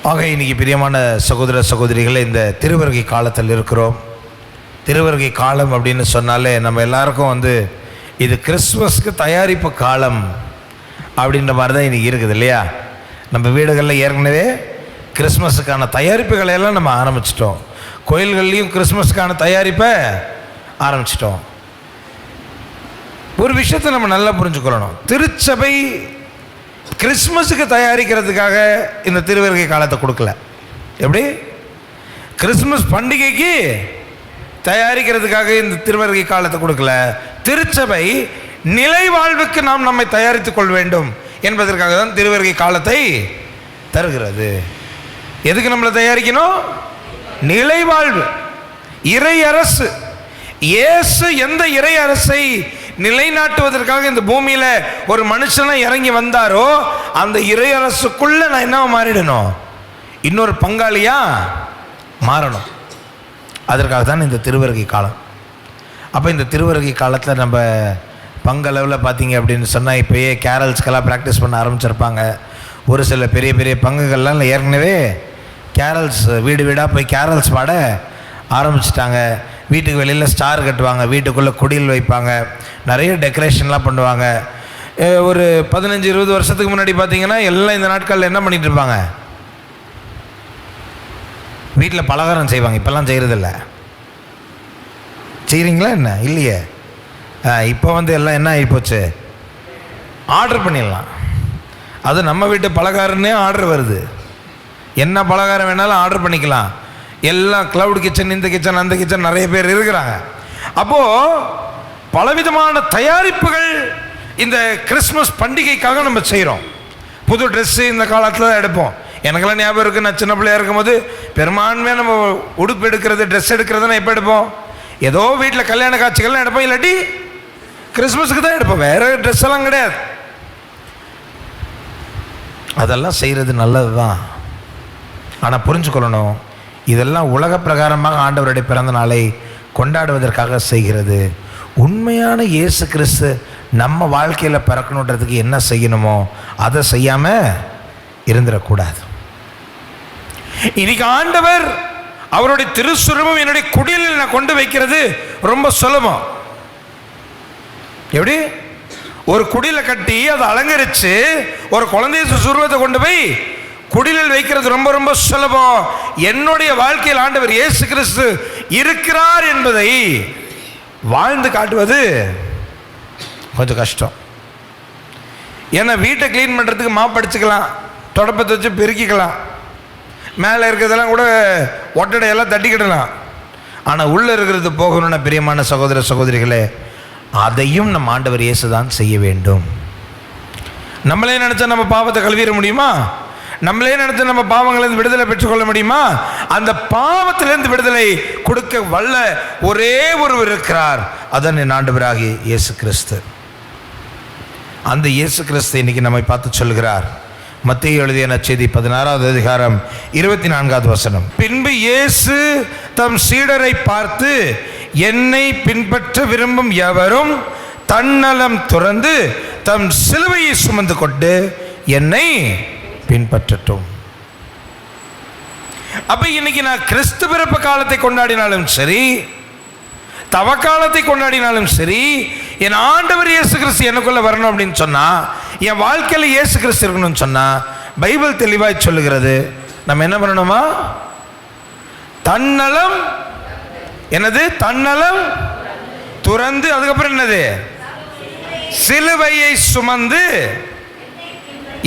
ஆக இன்னைக்கு பிரியமான சகோதர சகோதரிகளை, இந்த திருவருகை காலத்தில் இருக்கிறோம். திருவருகை காலம் அப்படின்னு சொன்னாலே நம்ம எல்லாருக்கும் இது கிறிஸ்துமஸ்க்கு தயாரிப்பு காலம் அப்படின்ற மாதிரி தான் இன்றைக்கி இருக்குது இல்லையா? நம்ம வீடுகளில் ஏற்கனவே கிறிஸ்மஸுக்கான தயாரிப்புகளை எல்லாம் நம்ம ஆரம்பிச்சிட்டோம். கோயில்கள்லேயும் கிறிஸ்மஸுக்கான தயாரிப்பை ஆரம்பிச்சிட்டோம். ஒரு விஷயத்தை நம்ம நல்லா புரிஞ்சுக்கொள்ளணும். திருச்சபை கிறிஸ்மஸுக்கு தயாரிக்கிறதுக்காக இந்த திருவருகை காலத்தை கொடுக்கல. எப்படி? கிறிஸ்மஸ் பண்டிகைக்கு தயாரிக்கிறதுக்காக இந்த திருவருகை காலத்தை கொடுக்கல. திருச்சபை நிலை வாழ்வுக்கு நாம் நம்மை தயாரித்துக் கொள்ள வேண்டும் என்பதற்காக தான் திருவருகை காலத்தை தருகிறது. எதுக்கு நம்மளை தயாரிக்கணும்? நிலை வாழ்வு, இறை அரசு. இயேசு எந்த இறை அரசை நிலைநாட்டுவதற்காக இந்த பூமியில ஒரு மனுஷனை இறங்கி வந்தாரோ அந்த இறை அரசுக்குள்ள நான் என்ன மாறிடணும்? இன்னொரு பங்காளியா மாறணும். அதற்காக தான் இந்த திருவருகை காலம். அப்போ இந்த திருவருகை காலத்தில் நம்ம பங்களவில் பார்த்தீங்க அப்படின்னு சொன்னால் இப்போயே கேரல்ஸ்க்கெல்லாம் ப்ராக்டிஸ் பண்ண ஆரம்பிச்சிருப்பாங்க. ஒரு சில பெரிய பெரிய பங்குகள்லாம் ஏற்கனவே கேரல்ஸ் வீடு வீடாக போய் கேரல்ஸ் பாட ஆரம்பிச்சிட்டாங்க. வீட்டுக்கு வெளியில் ஸ்டார் கட்டுவாங்க, வீட்டுக்குள்ளே குடில் வைப்பாங்க, நிறைய டெக்கரேஷன்லாம் பண்ணுவாங்க. ஒரு 15-20 வருஷத்துக்கு முன்னாடி பார்த்தீங்கன்னா எல்லாம் இந்த நாட்களில் என்ன பண்ணிகிட்டு இருப்பாங்க? வீட்டில் பலகாரம் செய்வாங்க. இப்போல்லாம் செய்கிறதில்ல. செய்கிறீங்களா என்ன? இல்லையே. இப்போ எல்லாம் என்ன ஆகிப்போச்சு? ஆர்டர் பண்ணிடலாம். அது நம்ம வீட்டு பலகாரன்னே ஆர்டர் வருது. என்ன பலகாரம் வேணாலும் ஆர்டர் பண்ணிக்கலாம். எல்லாம் க்ளவுட் கிச்சன், இந்த கிச்சன், அந்த கிச்சன், நிறைய பேர் இருக்கிறாங்க. அப்போது பலவிதமான தயாரிப்புகள் இந்த கிறிஸ்மஸ் பண்டிகைக்காக நம்ம செய்கிறோம். புது ட்ரெஸ்ஸு இந்த காலத்தில் எடுப்போம். எனக்கெல்லாம் ஞாபகம் இருக்குது, நான் சின்ன பிள்ளையாக இருக்கும்போது பெரும்பான்மையாக நம்ம உடுப்பு எடுக்கிறது, ட்ரெஸ் எடுக்கிறதுனா எப்போ எடுப்போம்? ஏதோ வீட்டில் கல்யாண காட்சிகள்லாம் எடுப்போம், இல்லாட்டி கிறிஸ்மஸுக்கு தான் எடுப்போம். வேறு ட்ரெஸ் எல்லாம் கிடையாது. அதெல்லாம் செய்கிறது நல்லது தான். ஆனால் புரிஞ்சுக்கொள்ளணும், இதெல்லாம் உலக பிரகாரமாக ஆண்டவருடைய பிறந்த நாளை கொண்டாடுவதற்காக செய்கிறது. உண்மையான இயேசு கிறிஸ்து நம்ம வாழ்க்கையில் பிறக்கணுன்றதுக்கு என்ன செய்யணுமோ அதை செய்யாமல் இருந்துடக்கூடாது. இன்னைக்கு ஆண்டவர் அவருடைய திருசுரூபம் என்னுடைய குடிலில் நான் கொண்டு வைக்கிறது ரொம்ப சுலபம். எப்படி? ஒரு குடிலை கட்டி அதை அலங்கரித்து ஒரு குழந்தை சுரூபத்தை கொண்டு போய் குடிலில் வைக்கிறது ரொம்ப ரொம்ப சுலபம். என்னுடைய வாழ்க்கையில் ஆண்டவர் இயேசு கிறிஸ்து இருக்கிறார் என்பதை வாழ்ந்து காட்டுவது கொஞ்சம் கஷ்டம். ஏன்னா வீட்டை க்ளீன் பண்ணுறதுக்கு மாப் அடிச்சுக்கலாம், தொடப்பத்தை வச்சு பெருக்கிக்கலாம், மேலே இருக்கிறதெல்லாம் கூட ஒட்டடையெல்லாம் தட்டிக்கிடலாம். ஆனால் உள்ளே இருக்கிறது போகணும்னா பிரியமான சகோதர சகோதரிகளே, அதையும் நம்ம ஆண்டவர் இயேசு தான் செய்ய வேண்டும். நம்மளே நினச்சா நம்ம பாவத்தை கழுவிட முடியுமா? நம்மளே நினைச்ச நம்ம பாவங்களிலிருந்து விடுதலை பெற்றுக்கொள்ள முடியுமா? அந்த பாவத்திலிருந்து விடுதலை கொடுக்க வல்ல ஒரே ஒருவர் இருக்கிறார். அதான் என் ஆண்டவராகிய இயேசு கிறிஸ்து. அந்த இயேசு கிறிஸ்து இன்னைக்கு நம்மை பார்த்து சொல்கிறார். மத்தேயு எழுதிய நற்செய்தி 16வது அதிகாரம் 24வது வசனம். பின்பு இயேசு தம் சீடரை பார்த்து, என்னை பின்பற்ற விரும்பும் எவரும் தன்னலம் துறந்து தம் சிலுவையை சுமந்து கொண்டு என்னை பின்பற்றட்டும். அப்ப இன்னைக்கு நான் கிறிஸ்து பிறப்பு காலத்தை கொண்டாடினாலும் சரி, தவக்காலத்தை கொண்டாடினாலும் சரி, என் ஆண்டவர் இயேசு கிறிஸ்து எனக்குள்ள வரணும் அப்படின்னு சொன்னா, என் வாழ்க்கையில் இயேசு கிறிஸ்து இருக்கணும்னு சொன்னா, பைபிள் தெளிவாய் சொல்லுகிறது, நம்ம என்ன பண்ணணுமா? தன்னலம், என்னது? தன்னலம் துறந்து, அதுக்கப்புறம் என்னது? சிலுவையை சுமந்து.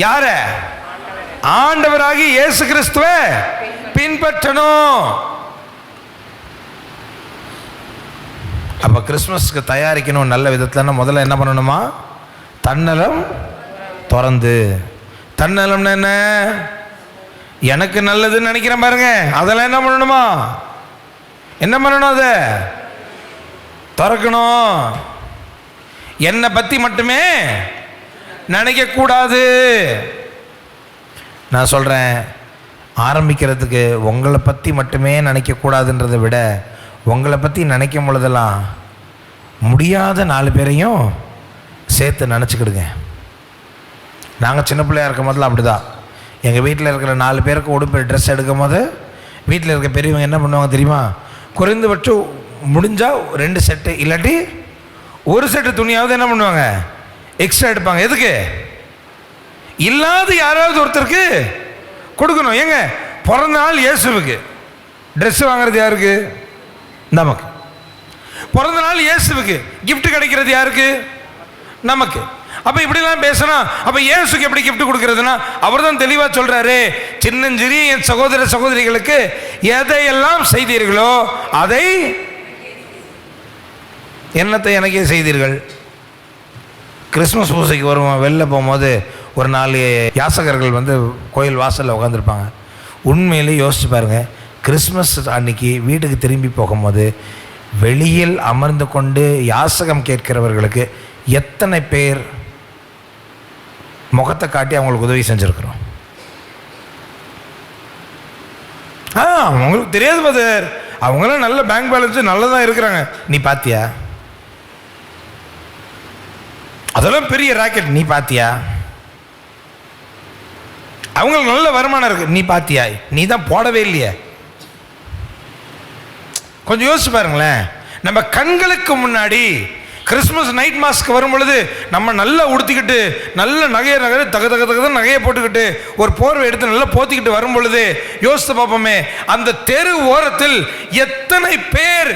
யார? ஆண்டவராகி இயேசு கிறிஸ்துவை பின்பற்றணும். அப்ப கிறிஸ்துமஸ்க்கு தயாரிக்கணும் நல்ல விதத்துல. முதல்ல என்ன பண்ணணுமா? தன்னலம் துறந்து. தன்னலம்னா என்ன? எனக்கு நல்லதுன்னு நினைக்கிறேன் பாருங்க, அதெல்லாம் என்ன பண்ணணுமா? என்ன பண்ணணும்? அதை திறக்கணும். என்னை பத்தி மட்டுமே நினைக்க கூடாது. நான் சொல்கிறேன், ஆரம்பிக்கிறதுக்கு உங்களை பற்றி மட்டுமே நினைக்கக்கூடாதுன்றதை விட உங்களை பற்றி நினைக்கும் பொழுதெல்லாம் முடியாத 4 பேரையும் சேர்த்து நினச்சிக்கிடுங்க. நாங்கள் சின்ன பிள்ளையாக இருக்கும் போதெல்லாம் அப்படி தான். எங்கள் வீட்டில் இருக்கிற 4 பேருக்கு உடுப்பு ட்ரெஸ் எடுக்கும் போது வீட்டில் இருக்க பெரியவங்க என்ன பண்ணுவாங்க தெரியுமா? குறைந்தபட்சம் முடிஞ்சால் 2 செட்டு இல்லாட்டி 1 செட்டு துணியாவது என்ன பண்ணுவாங்க, எக்ஸ்ட்ரா எடுப்பாங்க. எதுக்கு? இல்லாத யாராவது ஒருத்தருக்கு கொடுக்கணும். ஏங்க, பிறந்த நாள் இயேசுவுக்கு, ட்ரெஸ் வாங்குறது யாருக்கு? நமக்கு. பிறந்த நாள் இயேசுவுக்கு, கிஃப்ட் கிடைக்கிறது யாருக்கு? நமக்கு. அப்போ இப்படிலாம் பேசணும். அப்போ இயேசுக்கு எப்படி கிஃப்ட் கொடுக்கறதுன்னா, அவர் தான் தெளிவாக சொல்கிறாரு, சின்னஞ்சிறி என் சகோதர சகோதரிகளுக்கு எதையெல்லாம் செய்தீர்களோ அதை என்னத்தை எனக்கே செய்தீர்கள். கிறிஸ்மஸ் பூசைக்கு வருவோம், வெளில போகும்போது ஒரு 4 யாசகர்கள் வந்து கோயில் வாசலில் உட்காந்துருப்பாங்க. உண்மையிலே யோசிச்சு பாருங்கள், கிறிஸ்மஸ் அன்னைக்கு வீட்டுக்கு திரும்பி போகும்போது வெளியில் அமர்ந்து கொண்டு யாசகம் கேட்கிறவர்களுக்கு எத்தனை பேர் முகத்தை காட்டி அவங்களுக்கு உதவி செஞ்சுருக்கிறோம்? அவங்களுக்கு தெரியாது பதர், அவங்களாம் நல்ல பேங்க் பேலன்ஸு நல்லதான் இருக்கிறாங்க. நீ பாத்தியா? அதெல்லாம் பெரிய ராக்கெட், நீ பாத்தியா? அவங்களுக்கு நல்ல வருமானம் இருக்கு, நீ பாத்தியா? நீ தான் போடவே இல்லையே. கொஞ்சம் யோசிச்சு பாருங்களேன். நம்ம கண்களுக்கு முன்னாடி கிறிஸ்மஸ் நைட் மாஸ்க்கு வரும் பொழுது நம்ம நல்லா உடுத்திக்கிட்டு நல்ல நகையை தக தக தக நகையை போட்டுக்கிட்டு ஒரு போர்வை எடுத்து நல்லா போத்திக்கிட்டு வரும் பொழுது யோசித்து பார்ப்போமே, அந்த தெரு ஓரத்தில் எத்தனை பேர்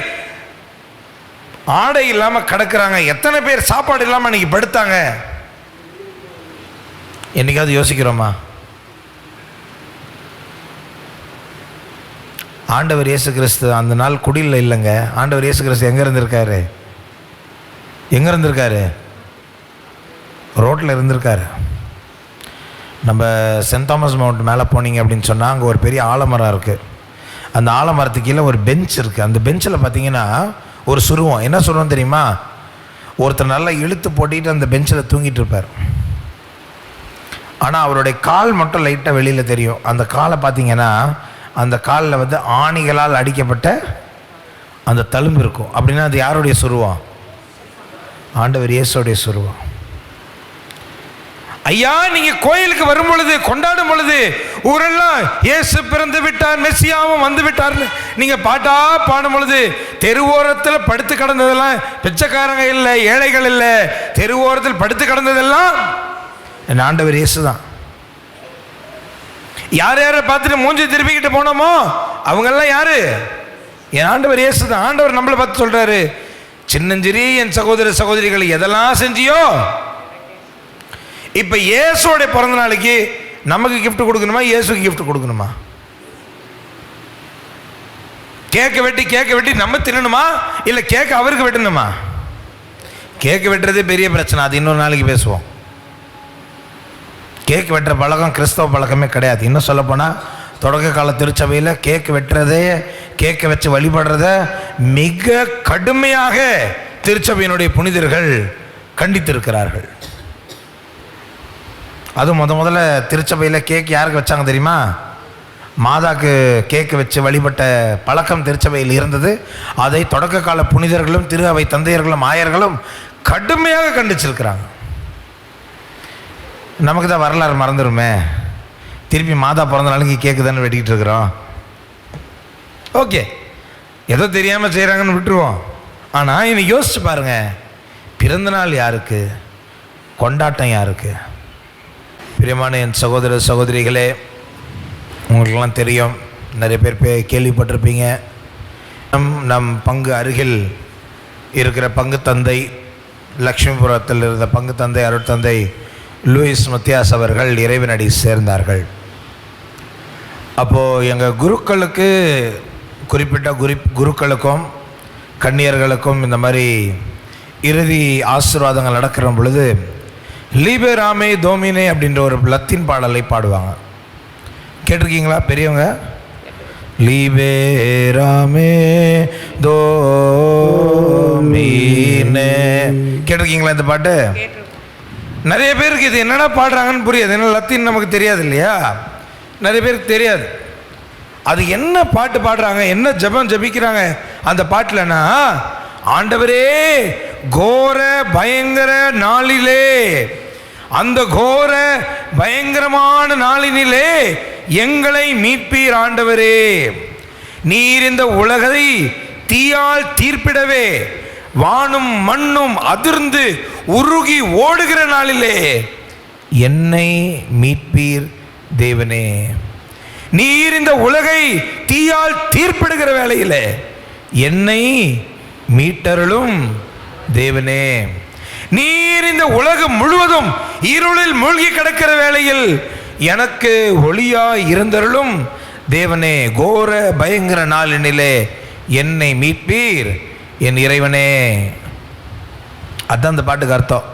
ஆடை இல்லாமல் கிடக்குறாங்க, எத்தனை பேர் சாப்பாடு இல்லாமல் அன்னைக்கு படுத்தாங்க. என்னைக்காவது யோசிக்கிறோமா? ஆண்டவர் இயேசு கிறிஸ்து அந்த நாள் குடியில் இல்லைங்க. ஆண்டவர் இயேசு கிறிஸ்து எங்கே இருந்திருக்காரு? எங்கே இருந்திருக்காரு? ரோட்டில் இருந்திருக்காரு. நம்ம சென்ட் தாமஸ் மவுண்ட் மேலே போனீங்க அப்படின்னு சொன்னால் அங்கே ஒரு பெரிய ஆலமரம் இருக்குது. அந்த ஆலமரத்துக்கு கீழே ஒரு பெஞ்ச் இருக்குது. அந்த பெஞ்சில் பார்த்தீங்கன்னா ஒரு சுருவம். என்ன சுருவம் தெரியுமா? ஒருத்தர் நல்லா இழுத்து போட்டிட்டு அந்த பெஞ்சில் தூங்கிட்டு இருப்பார். ஆனால் அவருடைய கால் மட்டும் லைட்டாக வெளியில் தெரியும். அந்த காலை பார்த்தீங்கன்னா அந்த காலில் வந்து ஆணிகளால் அடிக்கப்பட்ட அந்த தழும்பு இருக்கும். அப்படின்னா அது யாருடைய சுருவம்? ஆண்டவர் இயேசுடைய சுருவம். ஐயா, நீங்க கோயிலுக்கு வரும் பொழுது, கொண்டாடும் பொழுது ஊரெல்லாம் இயேசு பிறந்து விட்டார், மெசியாவும் வந்து விட்டார்னு நீங்க பாட்டா பாடும் பொழுது தெருவோரத்தில் படுத்து கிடந்ததெல்லாம் பிச்சைக்காரங்க இல்லை, ஏழைகள் இல்லை, தெருவோரத்தில் படுத்து கிடந்ததெல்லாம் என் ஆண்டவர் இயேசு தான். யார் யாரை பார்த்துட்டு மூஞ்சி திருப்பிக்கிட்டு போனோமோ அவங்கெல்லாம் யாரு? என் ஆண்டவர் இயேசு தான். ஆண்டவர் நம்மளை பார்த்து சொல்றாரு, சின்னஞ்சிறி என் சகோதர சகோதரிகள் எதெல்லாம் செஞ்சியோ. இப்ப இயேசுடைய பிறந்த நாளைக்கு நமக்கு கிஃப்ட் கொடுக்கணுமா, இயேசுக்கு கிஃப்ட் கொடுக்கணுமா? கேக்க வெட்டி நம்ம தின்னணுமா, இல்ல கேக்க அவருக்கு வெட்டணுமா? கேக்கு வெட்டுறதே பெரிய பிரச்சனை, அது இன்னொரு நாளைக்கு பேசுவோம். கேக் வெட்டுற பழக்கம் கிறிஸ்தவ பழக்கமே கிடையாது. இன்னும் சொல்லப்போனால் தொடக்க கால திருச்சபையில் கேக் வெட்டுறதே, கேக்கை வச்சு வழிபடுறத மிக கடுமையாக திருச்சபையினுடைய புனிதர்கள் கண்டித்திருக்கிறார்கள். அது முதல்ல திருச்சபையில் கேக் யாருக்கு வச்சாங்க தெரியுமா? மாதாக்கு கேக்கு வச்சு வழிபட்ட பழக்கம் திருச்சபையில் இருந்தது. அதை தொடக்க கால புனிதர்களும் திரு அவை தந்தையர்களும் ஆயர்களும் கடுமையாக கண்டிச்சிருக்கிறாங்க. நமக்கு தான் வரலாறு மறந்துடுமே, திருப்பி மாதா பிறந்த நாளைக்கு கேக்கு தானே வெட்டிக்கிட்டு இருக்கிறோம். ஓகே, ஏதோ தெரியாமல் செய்கிறாங்கன்னு விட்டுருவோம். ஆனால் இன்னைக்கு யோசிச்சு பாருங்க, பிறந்தநாள் யாருக்கு, கொண்டாட்டம் யாருக்கு? பிரியமான என் சகோதர சகோதரிகளே, உங்களுக்கெல்லாம் தெரியும், நிறைய பேர் கேள்விப்பட்டிருப்பீங்க, நம் பங்கு அருகில் இருக்கிற பங்கு தந்தை, லக்ஷ்மிபுரத்தில் இருந்த பங்கு தந்தை அருட்தந்தை லூயிஸ் மத்தியாஸ் அவர்கள் இறைவனடி சேர்ந்தார்கள். அப்போது எங்கள் குருக்களுக்கு, குறிப்பிட்ட குருக்களுக்கும் கன்னியர்களுக்கும் இந்த மாதிரி இறுதி ஆசீர்வாதங்கள் நடக்கிற பொழுது லீபேராமே தோமினே அப்படின்ற ஒரு லத்தீன் பாடலை பாடுவாங்க. கேட்டிருக்கீங்களா பெரியவங்க? லீபேராமே தோமினே கேட்டிருக்கீங்களா இந்த பாட்டு? நிறைய பேருக்கு இது என்னடா பாடுறாங்கன்னு புரியாது. என்ன லத்தீன் நமக்கு தெரியாது இல்லையா? நிறைய பேருக்கு தெரியாது அது என்ன பாட்டு பாடுறாங்க, என்ன ஜெபம் ஜபிக்கிறாங்க அந்த பாட்டிலனா, ஆண்டவரே கோர பயங்கர நாளிலே அந்த கோர பயங்கரமான நாளினிலே எங்களை மீட்பீர் ஆண்டவரே. நீர் இந்த உலகை தீயால் தீர்ப்பிடவே வானும் மண்ணும் அதிர்ந்து உருகி ஓடுகிற நாளிலே என்னை மீட்பீர் தேவனே. நீர் இந்த உலகை தீயால் தீர்ப்பிடுகிற வேளையிலே என்னை மீட்டருளும் தேவனே. நீர் இந்த உலகம் முழுவதும் இருளில் மூழ்கி கிடக்கிற வேளையில் எனக்கு ஒளியாய் இருந்தருளும் தேவனே. கோர பயங்கர நாளினிலே என்னை மீட்பீர் என் இறைவனே. அதுதான் அந்த பாட்டுக்கு அர்த்தம்.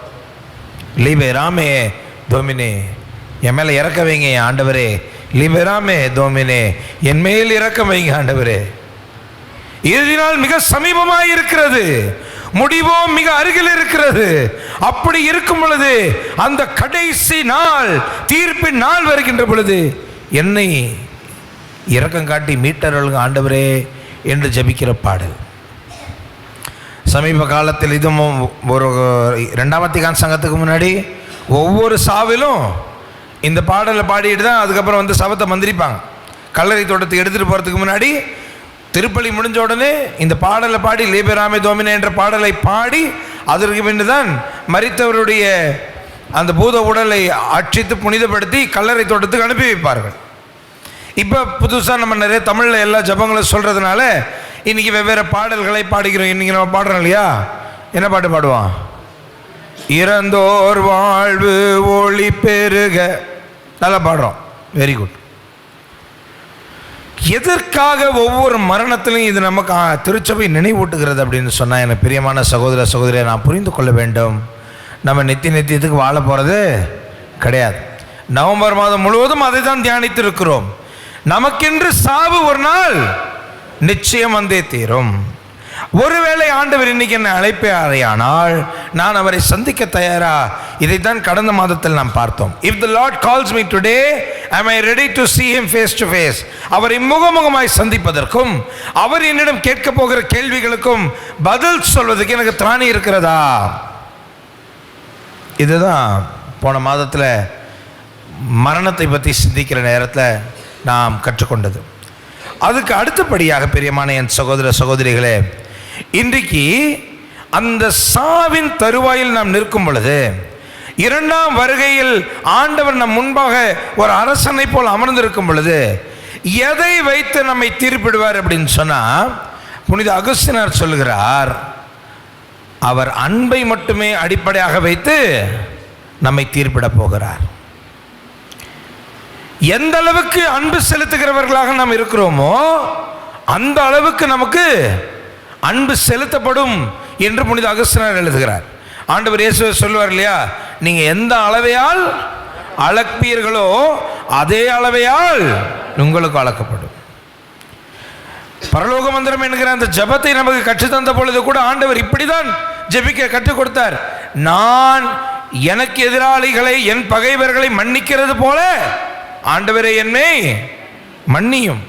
லிபெராமே தோமினே, என் மேலே இறக்க வைங்க ஆண்டவரே. லிபெராமே தோமினே, என் மேல் இறக்க வைங்க ஆண்டவரே. இறுதி நாள் மிக சமீபமாய் இருக்கிறது, முடிவோ மிக அருகில் இருக்கிறது. அப்படி இருக்கும் பொழுது, அந்த கடைசி நாள், தீர்ப்பின் நாள் வருகின்ற பொழுது என்னை இரக்கம் காட்டி மீட்டருளுங்க ஆண்டவரே என்று ஜெபிக்கிற பாடல். சமீப காலத்தில் இதுவும் ஒரு 2ஆம் வத்திக்கான் சங்கத்துக்கு முன்னாடி ஒவ்வொரு சாவிலும் இந்த பாடலை பாடிட்டு தான் அதுக்கப்புறம் வந்து சவத்தை மந்திரிப்பாங்க. கல்லறை தோட்டத்துக்கு எடுத்துகிட்டு போகிறதுக்கு முன்னாடி திருப்பலி முடிஞ்ச உடனே இந்த பாடலை பாடி லிபெராமே தோமினே என்ற பாடலை பாடி அதற்கு பின்பு தான் மரித்தவருடைய அந்த பூத உடலை அட்சித்து புனிதப்படுத்தி கல்லறை தோட்டத்துக்கு அனுப்பி வைப்பார்கள். இப்போ புதுசாக நம்ம நிறைய தமிழில் எல்லா ஜபங்களும் சொல்கிறதுனால இன்றைக்கி வெவ்வேறு பாடல்களை பாடிக்கிறோம். இன்றைக்கி நம்ம பாடுறோம் இல்லையா? என்ன பாட்டு பாடுவான்? இறந்தோர் வாழ்வு ஒளி பெருக, நல்லா பாடுறோம். Very good. எதற்காக ஒவ்வொரு மரணத்திலையும் இது நமக்கு திருச்சபை நினைவூட்டுகிறது அப்படின்னு சொன்னால், எனக்கு பிரியமான சகோதர சகோதரியை நான் புரிந்து கொள்ள வேண்டும். நம்ம நித்தியத்துக்கு வாழ போகிறது கிடையாது. நவம்பர் மாதம் முழுவதும் அதை தான் தியானித்து இருக்கிறோம். நமக்கென்று சாவு ஒரு நாள் நிச்சயம் வந்தே தீரும். ஒருவேளை ஆண்டவர் இன்னைக்கு என்னை அழைப்பாரையானால் நான் அவரை சந்திக்க தயாரா? இதைத்தான் கடந்த மாதத்தில் நாம் பார்த்தோம். If the Lord calls me today, am I ready to see him face to face? அவரை முகமுகமாய் சந்திப்பதற்கும் அவர் என்னிடம் கேட்க போகிற கேள்விகளுக்கும் பதில் சொல்வதற்கு எனக்கு திராணி இருக்கிறதா? இதுதான் போன மாதத்தில் மரணத்தை பற்றி சிந்திக்கிற நேரத்தில் நாம் கற்றுக்கொண்டது. அதுக்கு அடுத்தபடியாக பிரியமான என் சகோதர சகோதரிகளே, இன்றைக்கு அந்த சாவின் தருவாயில் நாம் நிற்கும் பொழுது, 2ஆம் வருகையில் ஆண்டவர் நம் முன்பாக ஒரு அரசனை போல் அமர்ந்திருக்கும் பொழுது எதை வைத்து நம்மை தீர்ப்பிடுவார் அப்படின்னு சொன்னால், புனித அகுஸ்தினார் சொல்லுகிறார், அவர் அன்பை மட்டுமே அடிப்படையாக வைத்து நம்மை தீர்ப்பிட போகிறார். எந்த அளவுக்கு அன்பு செலுத்துகிறவர்களாக நாம் இருக்கிறோமோ அந்த அளவுக்கு நமக்கு அன்பு செலுத்தப்படும் என்று புனித அகுஸ்தினார் எழுதுகிறார். ஆண்டவர் இயேசு சொல்லுவார் இல்லையா, நீங்கள் எந்த அளவையால் அளப்பீர்களோ அதே அளவையால் உங்களுக்கு அளக்கப்படும். பரலோக மந்திரம் என்கிற அந்த ஜபத்தை நமக்கு கற்றுத்தந்த பொழுது கூட ஆண்டவர் இப்படிதான் ஜெபிக்க கற்றுக் கொடுத்தார். நான் எனக்கு எதிராளிகளை, என் பகைவர்களை மன்னிக்கிறது போல ஆண்டவரே என்னை மன்னியும்.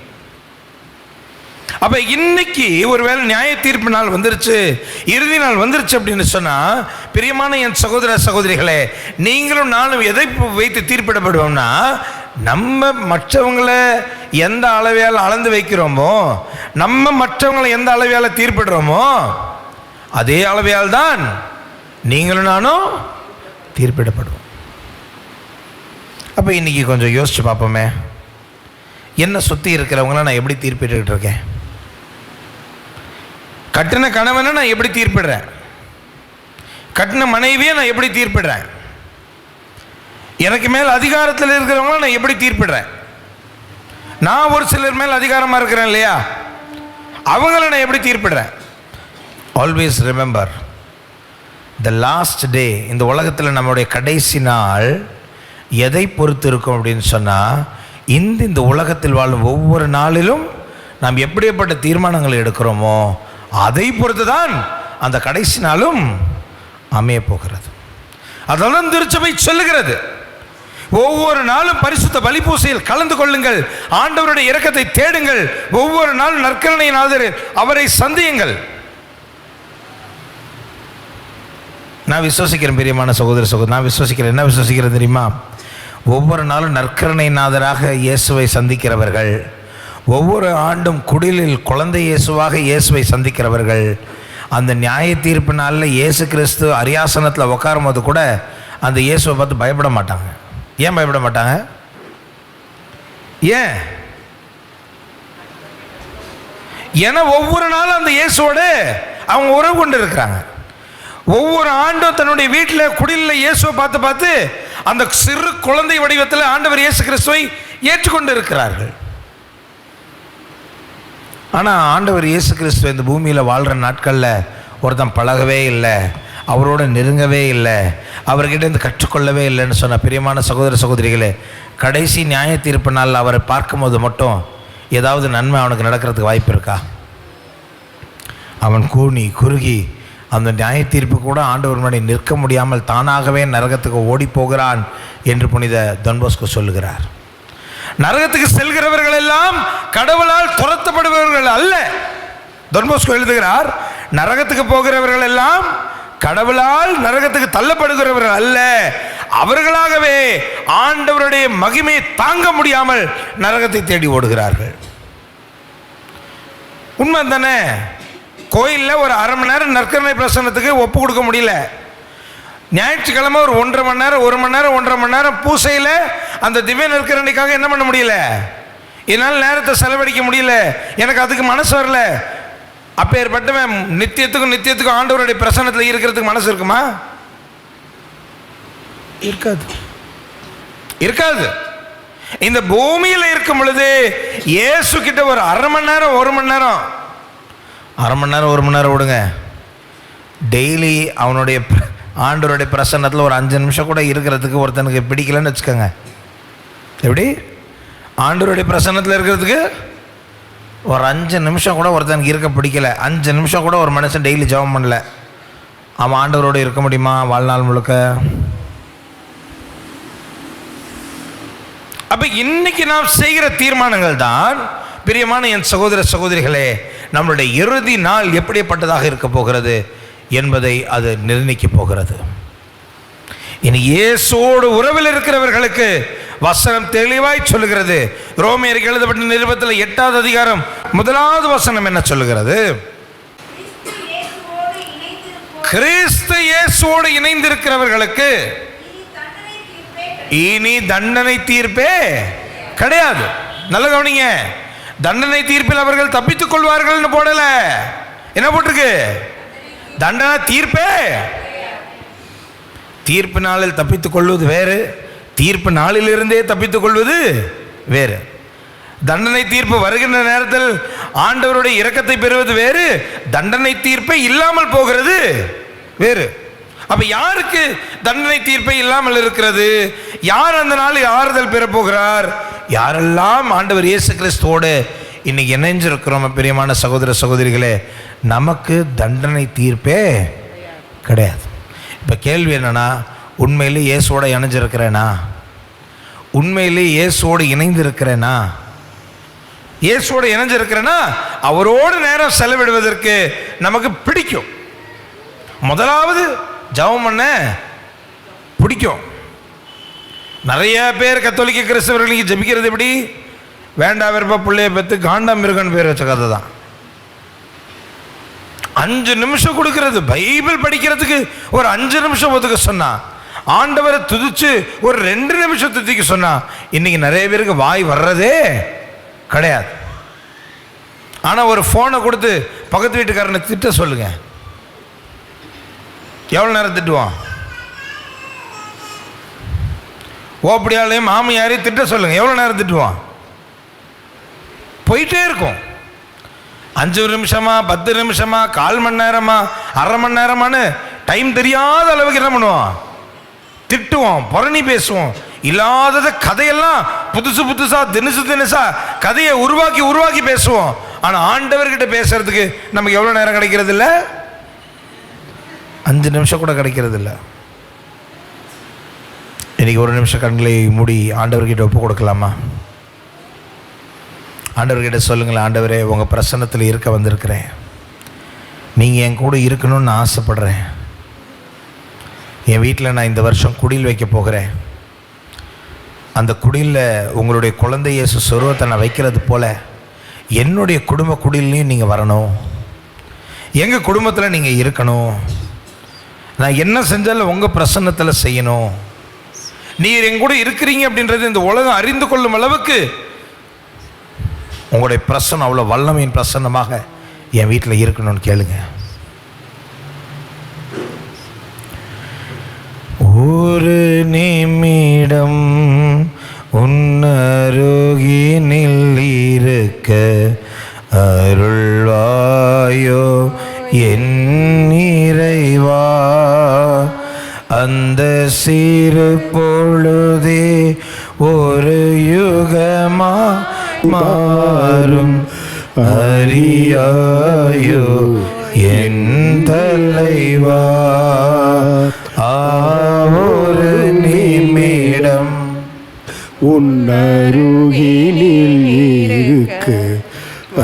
அப்ப இன்னைக்கு ஒருவேளை நியாய தீர்ப்பு நாள் வந்துருச்சு, இறுதி நாள் வந்துருச்சு அப்படின்னு சொன்னா, பிரியமான என் சகோதர சகோதரிகளே, நீங்களும் நானும் எதை வைத்து தீர்ப்பிடப்படுவோம்னா, நம்ம மற்றவங்களை எந்த அளவையால் அளந்து வைக்கிறோமோ, நம்ம மற்றவங்களை எந்த அளவையால் தீர்ப்பிடுறோமோ அதே அளவையால் தான் நீங்களும் நானும் தீர்ப்பிடப்படுவோம். அப்போ இன்றைக்கி கொஞ்சம் யோசிச்சு பார்ப்போமே, என்னை சுற்றி இருக்கிறவங்கள நான் எப்படி தீர்ப்பிட்டுக்கிட்டு இருக்கேன்? கட்டின கணவனை நான் எப்படி தீர்ப்பிடுறேன்? கட்டின மனைவியை நான் எப்படி தீர்ப்பிடுறேன்? எனக்கு மேல் அதிகாரத்தில் இருக்கிறவங்கள நான் எப்படி தீர்ப்பிடுறேன்? நான் ஒரு சிலர் மேல் அதிகாரமாக இருக்கிறேன் இல்லையா, அவங்கள நான் எப்படி தீர்ப்பிடுறேன்? Always remember the last day. இந்த உலகத்தில் நம்மளுடைய கடைசி நாள் எதை பொறுத்து இருக்கும் அப்படின்னு சொன்னால், இந்த உலகத்தில் வாழும் ஒவ்வொரு நாளிலும் நாம் எப்படிப்பட்ட தீர்மானங்களை எடுக்கிறோமோ அதை பொறுத்து தான் அந்த கடைசி நாளும் அமைய போகிறது. அதெல்லாம் திருச்சபை சொல்லுகிறது. ஒவ்வொரு நாளும் பரிசுத்த பலிபூசையில் கலந்து கொள்ளுங்கள், ஆண்டவருடைய இரக்கத்தை தேடுங்கள், ஒவ்வொரு நாளும் நற்கருணையின் ஆதரவில் அவரை சந்தியுங்கள். நான் விசுவாசிக்கிறேன் பிரியமான சகோதரி, நான் விசுவாசிக்கிறேன். என்ன விசுவாசிக்கிறேன் தெரியுமா? ஒவ்வொரு நாளும் நற்கருணை நாதராக இயேசுவை சந்திக்கிறவர்கள், ஒவ்வொரு ஆண்டும் குடிலில் குழந்தை இயேசுவாக இயேசுவை சந்திக்கிறவர்கள், அந்த நியாய தீர்ப்பு நாளில் இயேசு கிறிஸ்து அரியாசனத்தில் உட்காரும் போது கூட அந்த இயேசுவை பார்த்து பயப்பட மாட்டாங்க. ஏன் பயப்பட மாட்டாங்க? ஏன்? ஏன்னா ஒவ்வொரு நாளும் அந்த இயேசுவோடு அவங்க உறவு கொண்டு இருக்கிறாங்க. ஒவ்வொரு ஆண்டும் தன்னுடைய வீட்டில் குடிலில் இயேசுவை பார்த்து பார்த்து அந்த சிறு குழந்தை வடிவத்தில் ஆண்டவர் இயேசு கிறிஸ்துவை ஏற்றுக்கொண்டு இருக்கிறார்கள். ஆனால் ஆண்டவர் இயேசு கிறிஸ்துவ இந்த பூமியில் வாழ்கிற நாட்களில் ஒருத்தன் பழகவே இல்லை, அவரோட நெருங்கவே இல்லை, அவர்கிட்ட இருந்து கற்றுக்கொள்ளவே இல்லைன்னு சொன்ன பிரியமான சகோதர சகோதரிகளே, கடைசி நியாய தீர்ப்பு நாள் அவரை பார்க்கும்போது மட்டும் ஏதாவது நன்மை அவனுக்கு நடக்கிறதுக்கு வாய்ப்பு இருக்கா? அவன் கூனி குறுகி அந்த நியாய தீர்ப்பு கூட ஆண்டவர் முன்னாடி நிற்க முடியாமல் தானாகவே நரகத்துக்கு ஓடி போகிறான் என்று புனித டான் போஸ்கோ சொல்லுகிறார். நரகத்துக்கு செல்கிறவர்கள் எல்லாம் கடவுளால் துரத்தப்படுபவர்கள் அல்ல. டான் போஸ்கோ எழுதுகிறார், நரகத்துக்கு போகிறவர்கள் எல்லாம் கடவுளால் நரகத்துக்கு தள்ளப்படுகிறவர்கள் அல்ல, அவர்களாகவே ஆண்டவருடைய மகிமையை தாங்க முடியாமல் நரகத்தை தேடி ஓடுகிறார்கள். உண்மை தானே? கோயிலில் ஒரு அரை மணி நேரம் நற்கருணை பிரசன்னத்துக்கு ஒப்பு கொடுக்க முடியல. ஞாயிற்றுக்கிழமை ஒரு 1.5 மணி நேரம் 1 மணி நேரம் 1.5 மணி நேரம் பூசையில் அந்த திவ்ய நற்கருணைக்காக என்ன பண்ண முடியல, என்னால் நேரத்தை செலவழிக்க முடியல, எனக்கு அதுக்கு மனசு வரல. அப்பேற்பட்டவன் நித்தியத்துக்கும் ஆண்டவருடைய பிரசன்னத்தில் இருக்கிறதுக்கு மனசு இருக்குமா? இருக்காது. இந்த பூமியில் இருக்கும் பொழுது இயேசு கிட்ட ஒரு அரை மணி நேரம் 1 மணி நேரம் 1 மணி நேரம் விடுங்க, டெய்லி அவனுடைய ஆண்டவருடைய பிரசன்னத்தில் ஒரு 5 நிமிஷம் கூட இருக்கிறதுக்கு ஒருத்தனுக்கு பிடிக்கலன்னு வச்சுக்கோங்க. எப்படி? ஆண்டவருடைய பிரசன்னத்தில் இருக்கிறதுக்கு ஒரு 5 நிமிஷம் கூட ஒருத்தனுக்கு இருக்க பிடிக்கல, 5 நிமிஷம் கூட ஒரு மனுஷன் டெய்லி ஜெபம் பண்ணல, அவன் ஆண்டவரோடு இருக்க முடியுமா வாழ்நாள் முழுக்க? அப்போ இன்னைக்கு நாம் செய்கிற தீர்மானங்கள் தான் பிரியமான என் சகோதர சகோதரிகளே நம்மளுடைய இறுதி நாள் எப்படிப்பட்டதாக இருக்க போகிறது என்பதை அது நிர்ணயிக்க போகிறது. இனி இயேசுவோடு உறவில் இருக்கிறவர்களுக்கு வசனம் தெளிவாய் சொல்லுகிறது. ரோமியருக்கு எழுதப்பட்ட நிருபத்தில் 8வது அதிகாரம் 1வது வசனம் என்ன சொல்லுகிறது? கிறிஸ்து இயேசுவோடு இணைந்திருக்கிறவர்களுக்கு இனி தண்டனை தீர்ப்பே கிடையாது. நல்ல கவனிங்க, தண்டனை தீர்ப்பில் அவர்கள் தப்பித்துக் கொள்வார்கள் போடல, என்ன போட்டிருக்கு? தண்டனை தீர்ப்பே. தீர்ப்பு நாளில் தப்பித்துக் கொள்வது வேறு, தீர்ப்பு நாளிலிருந்தே தப்பித்துக் கொள்வது வேறு. தண்டனை தீர்ப்பு வருகின்ற நேரத்தில் ஆண்டவருடைய இரக்கத்தை பெறுவது வேறு, தண்டனை தீர்ப்பை இல்லாமல் போகிறது வேறு. அப்ப யாருக்கு தண்டனை தீர்ப்பை இல்லாமல் இருக்கிறது? யார் அந்த நாளில் ஆறுதல் பெற போகிறார்? யாரெல்லாம் ஆண்டவர் இயேசு கிறிஸ்துவோடு இன்னைக்கு இணைஞ்சிருக்கிறோம் பிரியமான சகோதர சகோதரிகளே, நமக்கு தண்டனை தீர்ப்பே கிடையாது. இப்போ கேள்வி என்னன்னா, உண்மையிலே இயேசுவோட இணைஞ்சிருக்கிறேனா? உண்மையிலே இயேசுவோடு இணைந்திருக்கிறேனா? இயேசுவோடு இணைஞ்சிருக்கிறேனா? அவரோடு நேரம் செலவிடுவதற்கு நமக்கு பிடிக்கும். முதலாவது ஜெபம் பண்ண பிடிக்கும். நிறைய பேர் கத்தோலிக்க கிறிஸ்தவர்களுக்கு ஜெபிக்கிறது எப்படி? வேண்டா விருப்ப பிள்ளைய பெற்று காண்டாம் மிருகன் பேர் வச்ச கதை தான். 5 நிமிஷம் கொடுக்கிறது, பைபிள் படிக்கிறதுக்கு ஒரு 5 நிமிஷம் ஒதுக்க சொன்னா, ஆண்டவரை துதிச்சு ஒரு 2 நிமிஷம் துதிக்க சொன்னா, இன்னைக்கு நிறைய பேருக்கு வாய் வர்றதே கிடையாது. ஆனால் ஒரு ஃபோனை கொடுத்து பக்கத்து வீட்டுக்காரனை திட்ட சொல்லுங்க, எவ்வளோ நேரம் திட்டுவான்? ஓப்படியாலையும் மாமியாரையும் திட்ட சொல்லுங்க, எவ்வளோ நேரம் திட்டுவான்? போயிட்டே இருக்கும். 5 நிமிஷமா 10 நிமிஷமா 1/4 மணி நேரமா அரை மணி நேரமானு டைம் தெரியாத அளவுக்கு என்ன பண்ணுவான்? திட்டுவோம், புரணி பேசுவோம், இல்லாதத கதையெல்லாம் புதுசா தினசா கதையை உருவாக்கி பேசுவோம். ஆனால் ஆண்டவர்கிட்ட பேசுறதுக்கு நமக்கு எவ்வளோ நேரம் கிடைக்கிறது இல்லை? 5 நிமிஷம் கூட கிடைக்கிறது இல்லை. இன்னைக்கு 1 நிமிஷம் கண்களை மூடி ஆண்டவர்கிட்ட ஒப்பு கொடுக்கலாமா? ஆண்டவர்கிட்ட சொல்லுங்களேன், ஆண்டவரே உங்கள் பிரசன்னத்தில் இருக்க வந்திருக்கிறேன், நீங்கள் என் கூட இருக்கணும்னு நான் ஆசைப்படுறேன். என் வீட்டில் நான் இந்த வருஷம் குடில் வைக்க போகிறேன். அந்த குடிலில் உங்களுடைய குழந்தை இயேசு சொருவத்தை நான் வைக்கிறது போல் என்னுடைய குடும்ப குடிலையும் நீங்கள் வரணும், எங்கள் குடும்பத்தில் நீங்கள் இருக்கணும். நான் என்ன செஞ்சாலும் உங்கள் பிரசன்னத்தில் செய்யணும். நீர் என் கூட இருக்கிறீங்க அப்படின்றது இந்த உலகம் அறிந்து கொள்ளும் அளவுக்கு உங்களுடைய பிரசன்னம் அவ்வளோ வல்லமையின் பிரசன்னமாக என் வீட்டில் இருக்கணும்னு கேளுங்க. ஒரு நிமிடம் உன்னருகினில் இருக்க அருள்வாயோ என் இறைவா. அந்த சிறு பொழுதே ஒரு யுகமா மாறும் அறியாயோ என் தலைவா. ஒரு நிமிடம் உன்னருகினில் இருக்க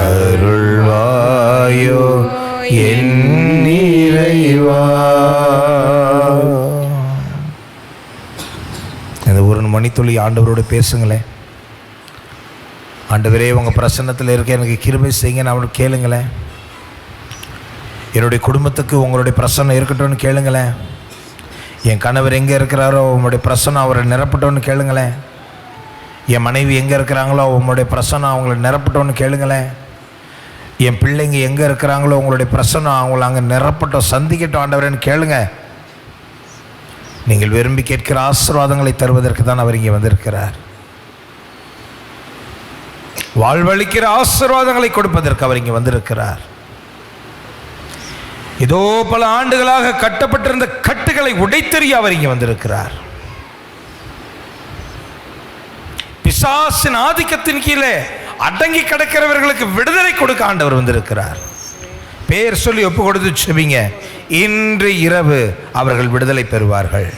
அருள்வாயோ என் இறைவா. இந்த ஒரு மணித்துளி ஆண்டவரோடு பேசுங்களேன். ஆண்டவரே, உங்கள் பிரசன்னத்தில் இருக்க எனக்கு கிருபை செய்யுங்க நான் அவனுக்கு கேளுங்களேன். என்னுடைய குடும்பத்துக்கு உங்களுடைய பிரசன்னம் இருக்கட்டும்னு கேளுங்களேன். என் கணவர் எங்கே இருக்கிறாரோ உங்களுடைய பிரசன்னம் அவரை நிரப்பட்டோன்னு கேளுங்களேன். என் மனைவி எங்கே இருக்கிறாங்களோ உங்களுடைய பிரசன்னம் அவங்கள நிரப்பட்டோன்னு கேளுங்களேன். என் பிள்ளைங்க எங்கே இருக்கிறாங்களோ உங்களுடைய பிரசன்னம் அவங்கள அங்கே நிரப்பட்டோம் சந்திக்கட்டும் ஆண்டவரேன்னு கேளுங்க. நீங்கள் விரும்பி கேட்கிற ஆசீர்வாதங்களை தருவதற்கு தான் அவர் இங்கே வந்திருக்கிறார். வாழ்வளிக்கிற ஆசீர்வாதங்களை கொடுப்பதற்கு அவர் இங்கே வந்திருக்கிறார். இதோ பல ஆண்டுகளாக கட்டப்பட்டிருந்த கட்டுகளை உடைத்தெறிய அவர் இங்கே வந்திருக்கிறார். பிசாசின் ஆதிக்கத்தின் கீழே அடங்கி கிடக்கிறவர்களுக்கு விடுதலை கொடுக்க ஆண்டவர் வந்திருக்கிறார். பேர் சொல்லி ஒப்பு கொடுத்து செபிங்க. இன்று இரவு அவர்கள் விடுதலை பெறுவார்கள்.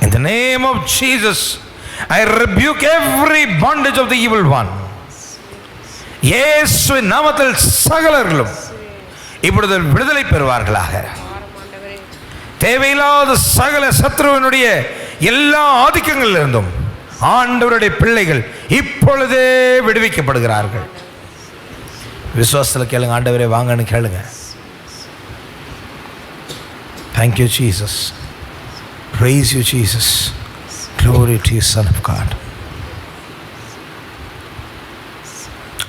In the name of Jesus, I rebuke every bondage of the evil one. இயேசுவின் நாமத்தில் சகலர்களும் இப்பொழுது விடுதலை பெறுவார்களாக. தேவையில்லாத சகல சத்ருவினுடைய எல்லா ஆதிக்கங்களில் இருந்தும் ஆண்டவருடைய பிள்ளைகள் இப்பொழுதே விடுவிக்கப்படுகிறார்கள். விசுவாசத்தில் கேளுங்க. ஆண்டவரே வாங்கன்னு கேளுங்க. Thank you Jesus. Praise you Jesus. Glory to you Son of God.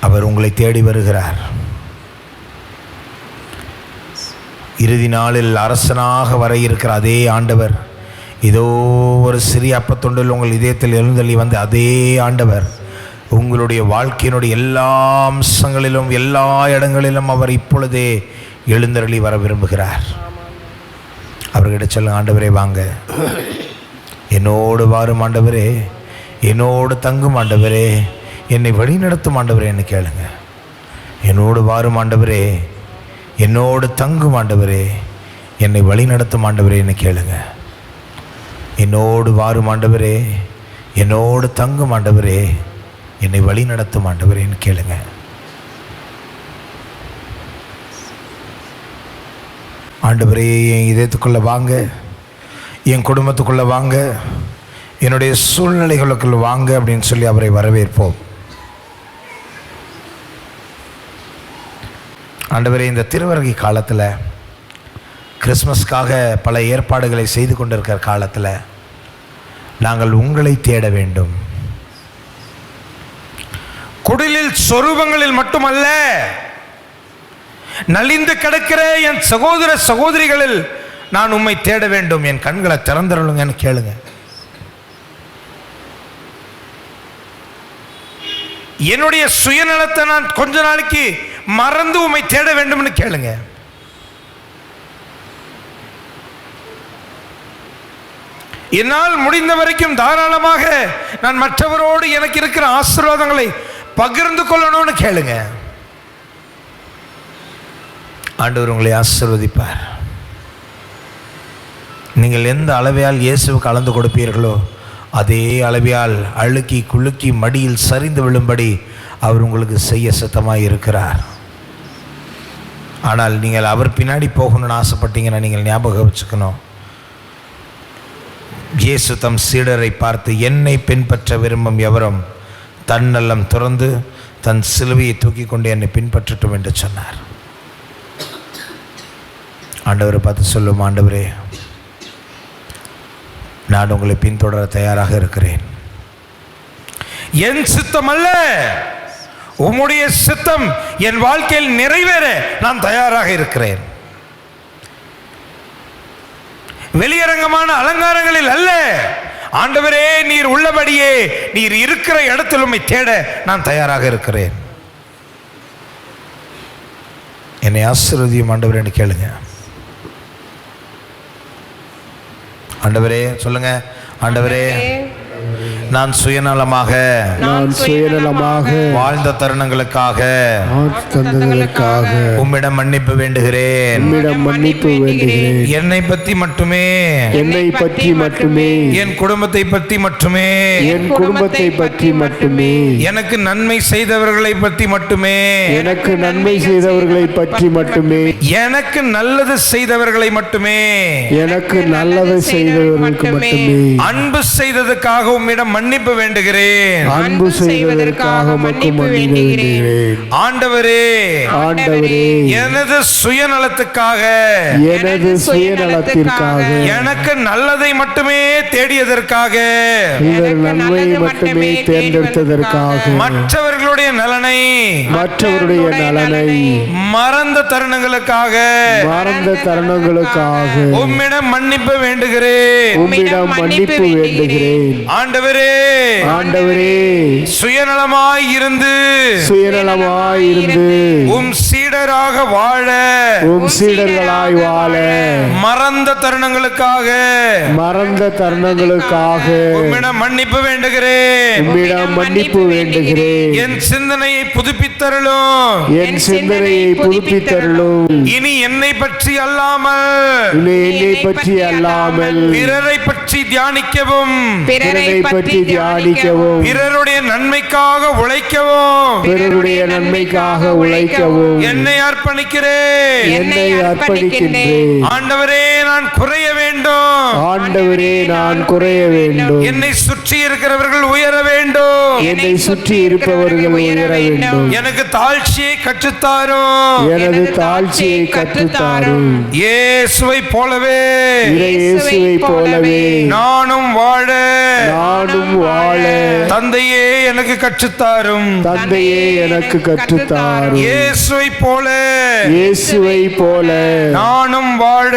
அவர் உங்களை தேடி வருகிறார். இறுதி நாளில் அரசனாக வர இருக்கிற அதே ஆண்டவர் இதோ ஒரு சிறிய அப்பத்தொண்டில் உங்கள் இதயத்தில் எழுந்தள்ளி வந்த அதே ஆண்டவர் உங்களுடைய வாழ்க்கையினுடைய எல்லா அம்சங்களிலும் எல்லா இடங்களிலும் அவர் இப்பொழுதே எழுந்தருளி வர விரும்புகிறார். அவர்கிட்ட சொல்லுங்க, ஆண்டவரே வாங்க, என்னோடு வாரும் ஆண்டவரே, என்னோடு தங்கும் ஆண்டவரே, என்னை வழி நடத்தும் ஆண்டவரே என்று கேளுங்க. என்னோடு வாரும் ஆண்டவரே, என்னோடு தங்கும் ஆண்டவரே, என்னை வழி நடத்தும் ஆண்டவரே என்று கேளுங்க. என்னோடு வாரும் ஆண்டவரே, என்னோடு தங்கும் ஆண்டவரே, என்னை வழி நடத்தும் ஆண்டவரேன்னு கேளுங்க. ஆண்டவரே என் இதயத்துக்குள்ளே வாங்க, என் குடும்பத்துக்குள்ளே வாங்க, என்னுடைய சூழ்நிலைகளுக்குள்ள வாங்க அப்படின்னு சொல்லி அவரை வரவேற்போம். ஆண்டவரே, இந்த திருவருகை காலத்தில் கிறிஸ்மஸ்க்காக பல ஏற்பாடுகளை செய்து கொண்டிருக்கிற காலத்தில் நாங்கள் உங்களை தேட வேண்டும். குடிலில் சொரூபங்களில் மட்டுமல்ல, நலிந்து கிடக்கிற என் சகோதர சகோதரிகளில் நான் உம்மை தேட வேண்டும். என் கண்களை திறந்துருளுங்கன்னு கேளுங்க. என்னுடைய சுயநலத்தை நான் கொஞ்ச நாளைக்கு மறந்து உம்மை தேட வேண்டும்னு கேளுங்க. என்னால் முடிந்த வரைக்கும் தாராளமாக நான் மற்றவரோடு எனக்கு இருக்கிற ஆசீர்வாதங்களை பகிர்ந்து கொள்ளணும்னு கேளுங்க. ஆண்டவர் உங்களை ஆசீர்வதிப்பார். நீங்கள் எந்த அளவையால் இயேசுவுக்கு அளந்து கொடுப்பீர்களோ அதே அளவையால் அழுக்கி குலுக்கி மடியில் சரிந்து விழும்படி அவர் உங்களுக்கு செய்ய சித்தமாய் இருக்கிறார். ஆனால் நீங்கள் அவர் பின்னாடி போகணும்னு ஆசைப்பட்டீங்கன்னா நீங்கள் ஞாபகம் வச்சுக்கணும், இயேசு தம் சீடரை பார்த்து, என்னை பின்பற்ற விரும்பும் எவரும் தன்னலம் துறந்து தன் சிலுவையை தூக்கி கொண்டு என்னை பின்பற்றட்டும் என்று சொன்னார். ஆண்டவரை பார்த்து சொல்லும், ஆண்டவரே, நான் உங்களை பின்தொடர தயாராக இருக்கிறேன். என் சித்தம் அல்ல, உம்முடைய சித்தம் என் வாழ்க்கையில் நிறைவேற நான் தயாராக இருக்கிறேன். வெளியரங்கமான அலங்காரங்களில் அல்ல, ஆண்டவரே, நீர் உள்ளபடியே நீர் இருக்கிற இடத்தில் உம்மை தேட நான் தயாராக இருக்கிறேன். என்னை ஆசீர்வதியும் ஆண்டவரே என்று கேளுங்க. ஆண்டவரே சொல்லுங்க, ஆண்டவரே, நான் சுயநலமாக வாழ்ந்த தருணங்களுக்காக உம்மிடம் மன்னிப்பு வேண்டுகிறேன். என்னை பற்றி மட்டுமே, என் குடும்பத்தை பற்றி மட்டுமே, எனக்கு நன்மை செய்தவர்களை பற்றி மட்டுமே, எனக்கு நல்லது செய்தவர்களை மட்டுமே, அன்பு செய்ததுக்காக உம்மிடம் மன்னிப்பு வேண்டுகிறேன். ஆண்டவரே, எனது சுயநலத்துக்காக, எனக்கு நல்லதை மட்டுமே தேடியதற்காக, மற்றவர்களுடைய நலனை மறந்த தருணங்களுக்காக உம்மிடம் மன்னிப்பு வேண்டுகிறேன். ஆண்டவரே, சுயநலமாய் இருந்து உம் சீடராக வாழ மறந்த தருணங்களுக்காக உம்மிடம் மன்னிப்பு வேண்டுகிறேன். என் சிந்தனையை புதுப்பித்தருளும். இனி என்னை பற்றி அல்லாமல் பிறரை பற்றி தியானிக்கவும், பிறருடைய நன்மைக்காக உழைக்கவும் என்னை அர்ப்பணிக்கிறேன். ஆண்டவரே, நான் குறைய வேண்டும். என்னை சுற்றி இருக்கிறவர்கள் உயர வேண்டும். எனக்கு தாழ்ச்சியை கற்றுத்தாரும். இயேசுவை போலவே நானும் வாழ தந்தையே எனக்கு கற்றுத்தாரும். இயேசுவை போல நானும் வாழ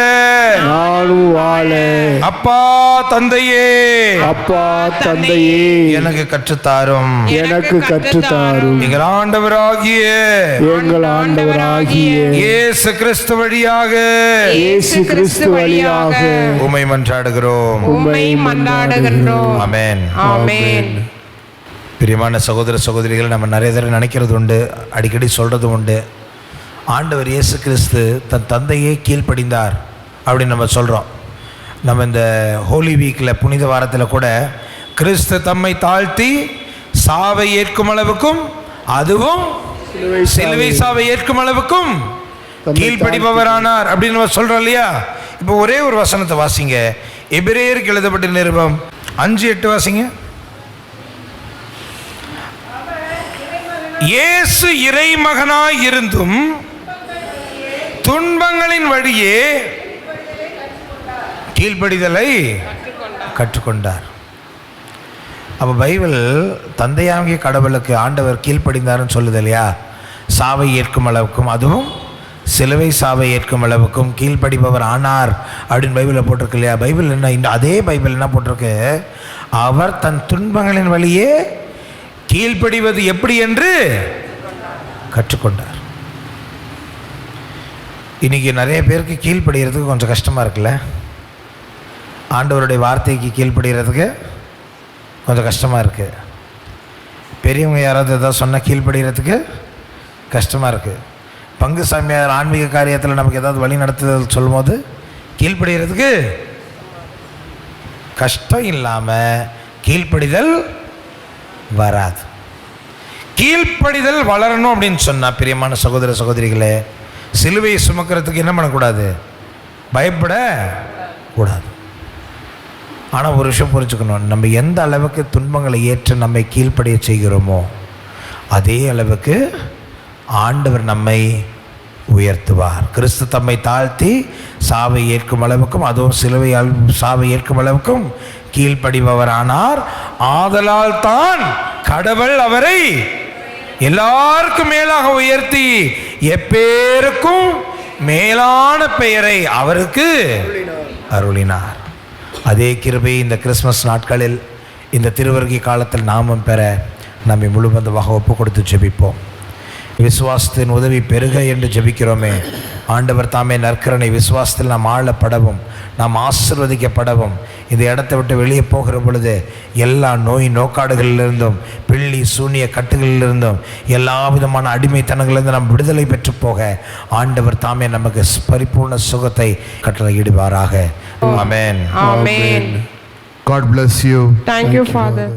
அப்பா தந்தையே எனக்கு கற்றுத்தாரும். எங்கள் ஆண்டவராகிய இயேசு கிறிஸ்து வழியாக உம்மை மன்றாடுகிறோம். ஆமென். பிரியமான சகோதர சகோதரிகள், நம்ம நிறைய தடவை நினைக்கிறது உண்டு, அடிக்கடி சொல்கிறது உண்டு, ஆண்டவர் இயேசு கிறிஸ்து தன் தந்தையே கீழ்ப்படிந்தார் அப்படின்னு நம்ம சொல்கிறோம். நம்ம இந்த ஹோலி வீக்கில், புனித வாரத்தில் கூட கிறிஸ்து தம்மை தாழ்த்தி சாவை ஏற்கும் அளவுக்கும், அதுவும் சிலுவை சாவை ஏற்கும் அளவுக்கும் கீழ்ப்படிபவரானார் அப்படின்னு நம்ம சொல்கிறோம் இல்லையா? இப்போ ஒரே ஒரு வசனத்தை வாசிங்க. எபிரேயருக்கு எழுதப்பட்ட நிருபம் 5:8 வாசிங்க. இயேசு இறைமகனாய் இருந்தும் துன்பங்களின் வழியே கீழ்ப்படிதலை கற்றுக்கொண்டார். அப்போ பைபிள் தந்தையாகிய கடவுளுக்கு ஆண்டவர் கீழ்ப்படிந்தார்னு சொல்லுது இல்லையா? சாவை ஏற்கும் அளவுக்கும், அதுவும் சிலுவை சாவை ஏற்கும் அளவுக்கும் கீழ்ப்படிபவர் ஆனார் அப்படின்னு பைபிளில் போட்டிருக்கு இல்லையா? பைபிள் என்ன, அதே பைபிள் என்ன போட்டிருக்கு? அவர் தன் துன்பங்களின் வழியே கீழ்ப்படிவது எப்படி என்று கற்றுக்கொண்டார். இன்றைக்கி நிறைய பேருக்கு கீழ்ப்படுகிறதுக்கு கொஞ்சம் கஷ்டமாக இருக்குல்ல? ஆண்டவருடைய வார்த்தைக்கு கீழ்ப்படுகிறதுக்கு கொஞ்சம் கஷ்டமாக இருக்குது. பெரியவங்க யாராவது எதாவது சொன்னால் கீழ்ப்படுகிறதுக்கு கஷ்டமாக இருக்குது. பங்கு சாமியார் ஆன்மீக காரியத்தில் நமக்கு ஏதாவது வழி நடத்துதல் சொல்லும் போது கீழ்ப்படுகிறதுக்கு கஷ்டம் இல்லாமல் கீழ்ப்படிதல் வராது. கீழ்ப்படிதல் வளரணும் அப்படின்னு சொன்னால், பிரியமான சகோதர சகோதரிகளே, சிலுவையை சுமக்கிறதுக்கு என்ன பண்ணக்கூடாது? பயப்பட கூடாது. ஆனால் ஒரு விஷயம் புரிஞ்சுக்கணும், நம்ம எந்த அளவுக்கு துன்பங்களை ஏற்று நம்மை கீழ்ப்படிய செய்கிறோமோ அதே அளவுக்கு ஆண்டவர் நம்மை உயர்த்துவார். கிறிஸ்து தம்மை தாழ்த்தி சாவை ஏற்கும் அளவுக்கும், அதுவும் சிலுவையால் சாவை ஏற்கும் அளவுக்கும் கீழ்ப்படிபவர் ஆனார். ஆதலால் தான் கடவுள் அவரை எல்லாருக்கும் மேலாக உயர்த்தி எப்பேருக்கும் மேலான பெயரை அவருக்கு அருளினார். அதே கிருபை இந்த கிறிஸ்மஸ் நாட்களில், இந்த திருவருகை காலத்தில் நாமும் பெற நம்மை முழுவதுமாக ஒப்பு கொடுத்து ஜெபிப்போம். விசுவாசத்தின் உதவி பெருக என்று ஜெபிக்கிறோமே. ஆண்டவர் தாமே நற்கரணை விசுவாசத்தில் நாம் ஆளப்படவும், நாம் ஆசீர்வதிக்கப்படவும், இந்த இடத்தை விட்டு வெளியே போகிற பொழுது எல்லா நோய் நோக்காடுகளிலிருந்தும், பிள்ளி சூனிய கட்டுகளிலிருந்தும், எல்லா விதமான அடிமைத்தனங்களிலிருந்து நாம் விடுதலை பெற்று போக ஆண்டவர் தாமே நமக்கு பரிபூர்ண சுகத்தை கட்டளையிடுவாராக. ஆமென். Amen. God bless you. Thank you, Father.